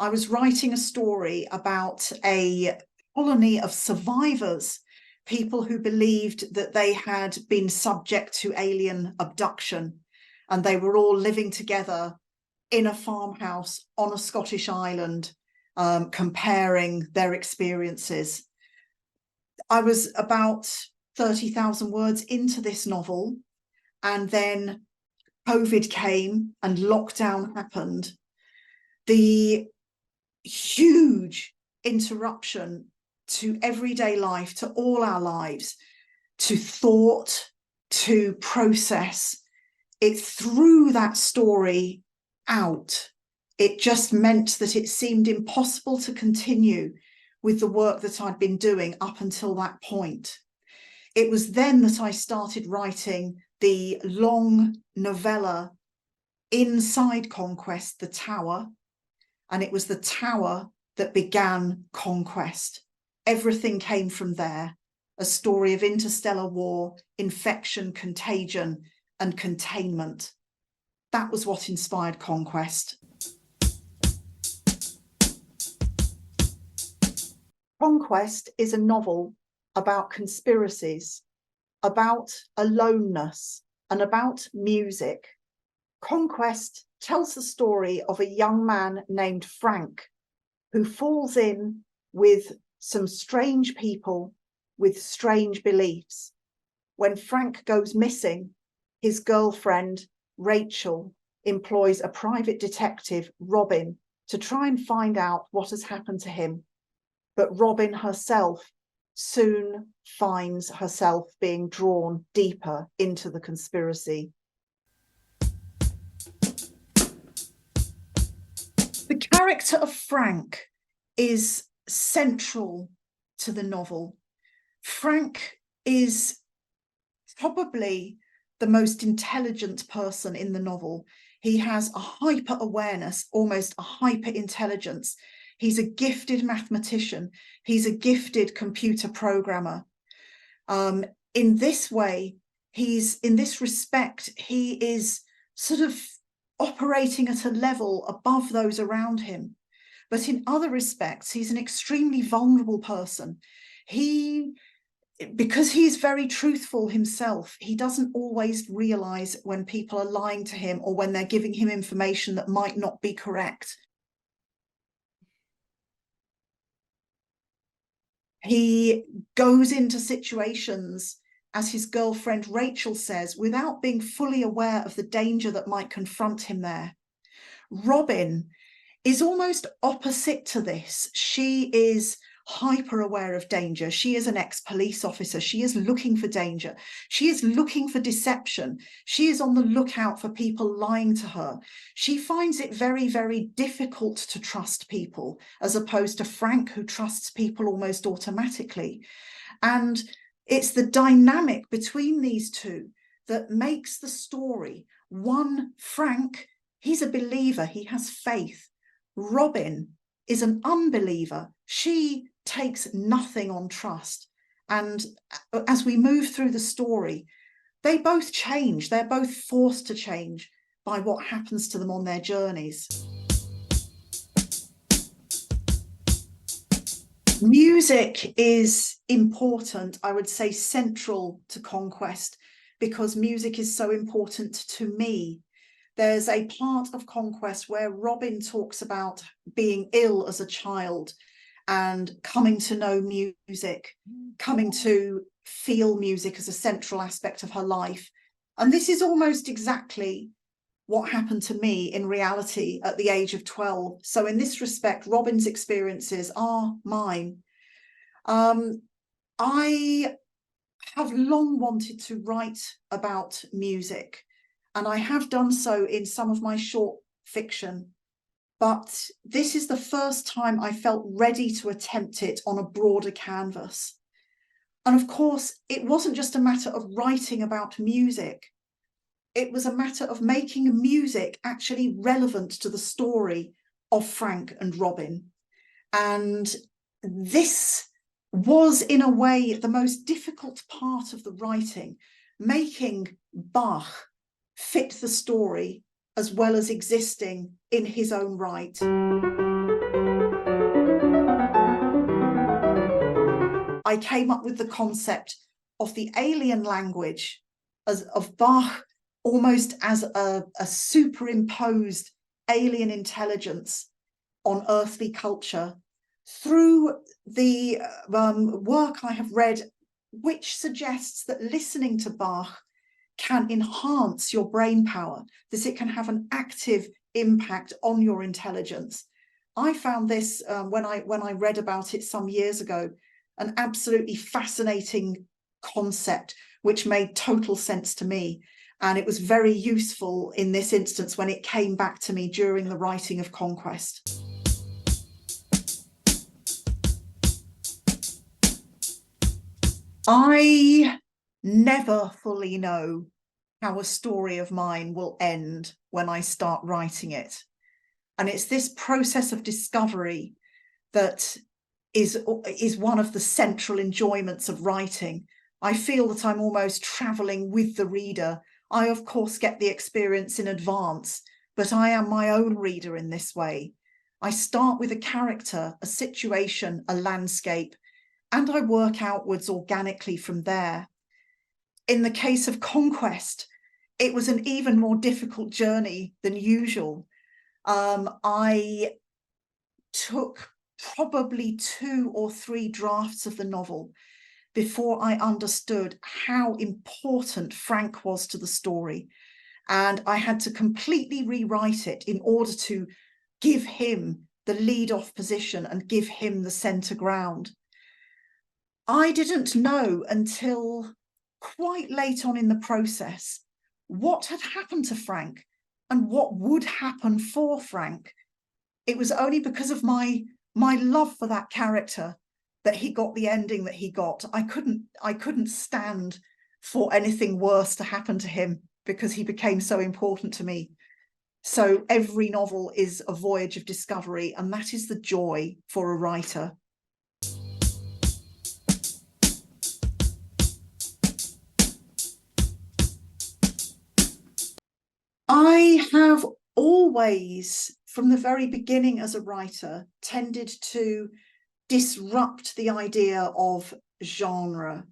I was writing a story about a colony of survivors, people who believed that they had been subject to alien abduction, and they were all living together in a farmhouse on a Scottish island, comparing their experiences. I was about 30,000 words into this novel, and then COVID came and lockdown happened. The huge interruption to everyday life, to all our lives, to thought, to process, it threw that story out. It just meant that it seemed impossible to continue with the work that I'd been doing up until that point. It was then that I started writing the long novella inside Conquest, The Tower, and it was The Tower that began Conquest. Everything came from there, a story of interstellar war, infection, contagion, and containment. That was what inspired Conquest. Conquest is a novel about conspiracies, about aloneness, and about music. Conquest tells the story of a young man named Frank who falls in with some strange people with strange beliefs. When Frank goes missing, his girlfriend, Rachel, employs a private detective, Robin, to try and find out what has happened to him. But Robin herself soon finds herself being drawn deeper into the conspiracy. The character of Frank is central to the novel. Frank is probably the most intelligent person in the novel. He has a hyper awareness, almost a hyper intelligence. He's a gifted mathematician. He's a gifted computer programmer. In this way, in this respect, he is sort of operating at a level above those around him. But in other respects, he's an extremely vulnerable person. Because he's very truthful himself, he doesn't always realize when people are lying to him or when they're giving him information that might not be correct. He goes into situations, as his girlfriend Rachel says, without being fully aware of the danger that might confront him there. Robin is almost opposite to this. She is hyper aware of danger. She is an ex-police officer. She is looking for danger. She is looking for deception. She is on the lookout for people lying to her. She finds it very, very difficult to trust people, as opposed to Frank, who trusts people almost automatically. And it's the dynamic between these two that makes the story. One, Frank, he's a believer. He has faith. Robin is an unbeliever. She takes nothing on trust. And as we move through the story, they both change. They're both forced to change by what happens to them on their journeys. Music is important, I would say central to Conquest, because music is so important to me. There's a part of Conquest where Robin talks about being ill as a child and coming to know music, coming to feel music as a central aspect of her life. And this is almost exactly what happened to me in reality at the age of 12. So in this respect, Robin's experiences are mine. I have long wanted to write about music, and I have done so in some of my short fiction. But this is the first time I felt ready to attempt it on a broader canvas. And of course, it wasn't just a matter of writing about music. It was a matter of making music actually relevant to the story of Frank and Robin. And this was, in a way, the most difficult part of the writing, making Bach fit the story as well as existing in his own right. I came up with the concept of the alien language of Bach almost as a superimposed alien intelligence on earthly culture through the work I have read, which suggests that listening to Bach can enhance your brain power, that it can have an active impact on your intelligence. I found this when I read about it some years ago, an absolutely fascinating concept, which made total sense to me. And it was very useful in this instance when it came back to me during the writing of Conquest. I never fully know how a story of mine will end when I start writing it. And it's this process of discovery that is one of the central enjoyments of writing. I feel that I'm almost traveling with the reader. I, of course, get the experience in advance, but I am my own reader in this way. I start with a character, a situation, a landscape, and I work outwards organically from there. In the case of Conquest, it was an even more difficult journey than usual. I took probably 2 or 3 drafts of the novel before I understood how important Frank was to the story. And I had to completely rewrite it in order to give him the lead-off position and give him the centre ground. I didn't know until quite late on in the process what had happened to Frank and what would happen for Frank. It was only because of my love for that character that he got the ending that he got. I couldn't stand for anything worse to happen to him because he became so important to me. So every novel is a voyage of discovery, and that is the joy for a writer. I have always, from the very beginning as a writer, tended to disrupt the idea of genre,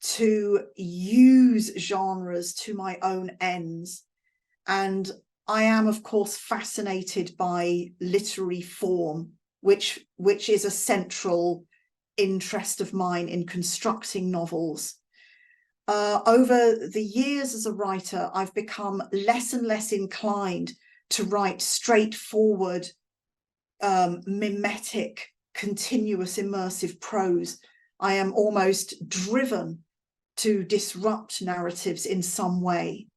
to use genres to my own ends. And I am, of course, fascinated by literary form, which is a central interest of mine in constructing novels. Over the years as a writer, I've become less and less inclined to write straightforward, mimetic, continuous, immersive prose. I am almost driven to disrupt narratives in some way.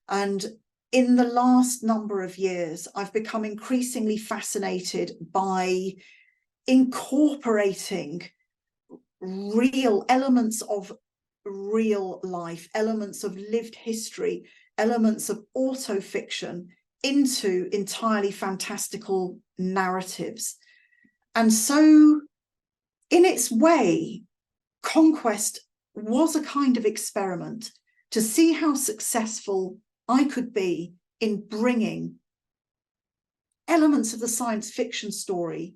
And in the last number of years, I've become increasingly fascinated by incorporating real elements of real life, elements of lived history, elements of autofiction into entirely fantastical narratives. And so, in its way, Conquest was a kind of experiment to see how successful I could be in bringing elements of the science fiction story,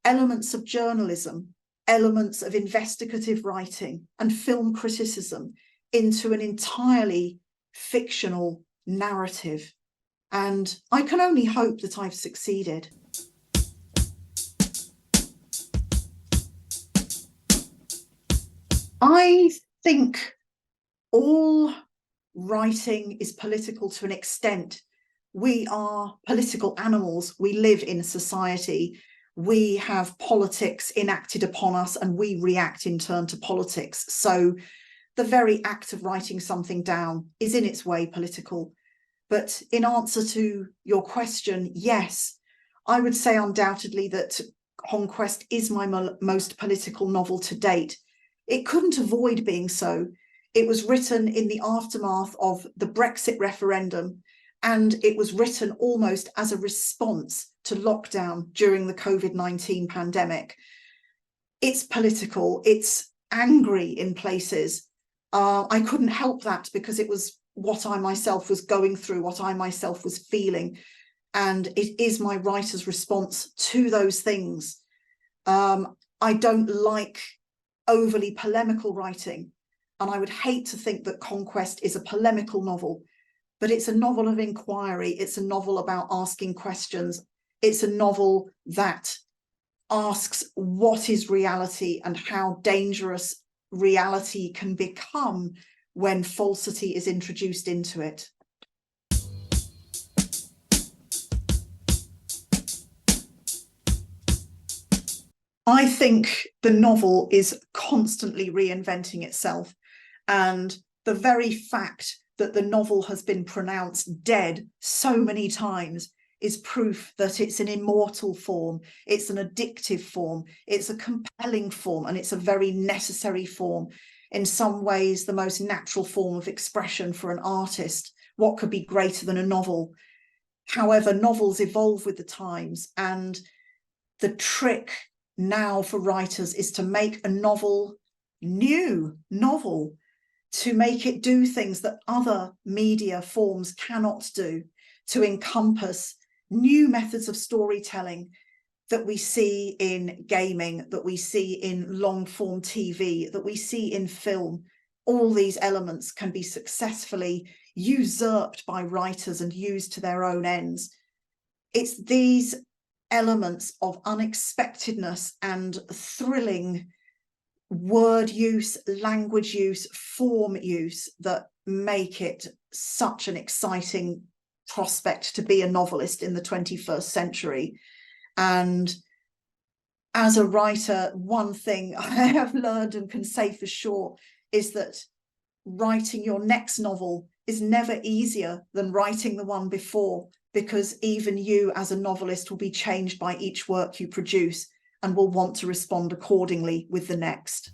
elements of journalism, elements of investigative writing and film criticism into an entirely fictional narrative. And I can only hope that I've succeeded. I think all writing is political to an extent. We are political animals. We live in society. We have politics enacted upon us and we react in turn to politics. So the very act of writing something down is in its way political. But in answer to your question, yes, I would say undoubtedly that Conquest is my most political novel to date. It couldn't avoid being so. It was written in the aftermath of the Brexit referendum, and it was written almost as a response to lockdown during the COVID-19 pandemic. It's political, it's angry in places. I couldn't help that because it was what I myself was going through, what I myself was feeling. And it is my writer's response to those things. I don't like overly polemical writing. And I would hate to think that Conquest is a polemical novel, but it's a novel of inquiry. It's a novel about asking questions. It's a novel that asks what is reality and how dangerous reality can become when falsity is introduced into it. I think the novel is constantly reinventing itself, and the very fact that the novel has been pronounced dead so many times is proof that it's an immortal form, it's an addictive form, it's a compelling form, and it's a very necessary form. In some ways, the most natural form of expression for an artist. What could be greater than a novel? However, novels evolve with the times, and the trick now for writers is to make a novel new novel, to make it do things that other media forms cannot do, to encompass new methods of storytelling that we see in gaming, that we see in long form TV, that we see in film. All these elements can be successfully usurped by writers and used to their own ends. It's these elements of unexpectedness and thrilling word use, language use, form use that make it such an exciting prospect to be a novelist in the 21st century. And as a writer, one thing I have learned and can say for sure is that writing your next novel is never easier than writing the one before, because even you as a novelist will be changed by each work you produce and will want to respond accordingly with the next.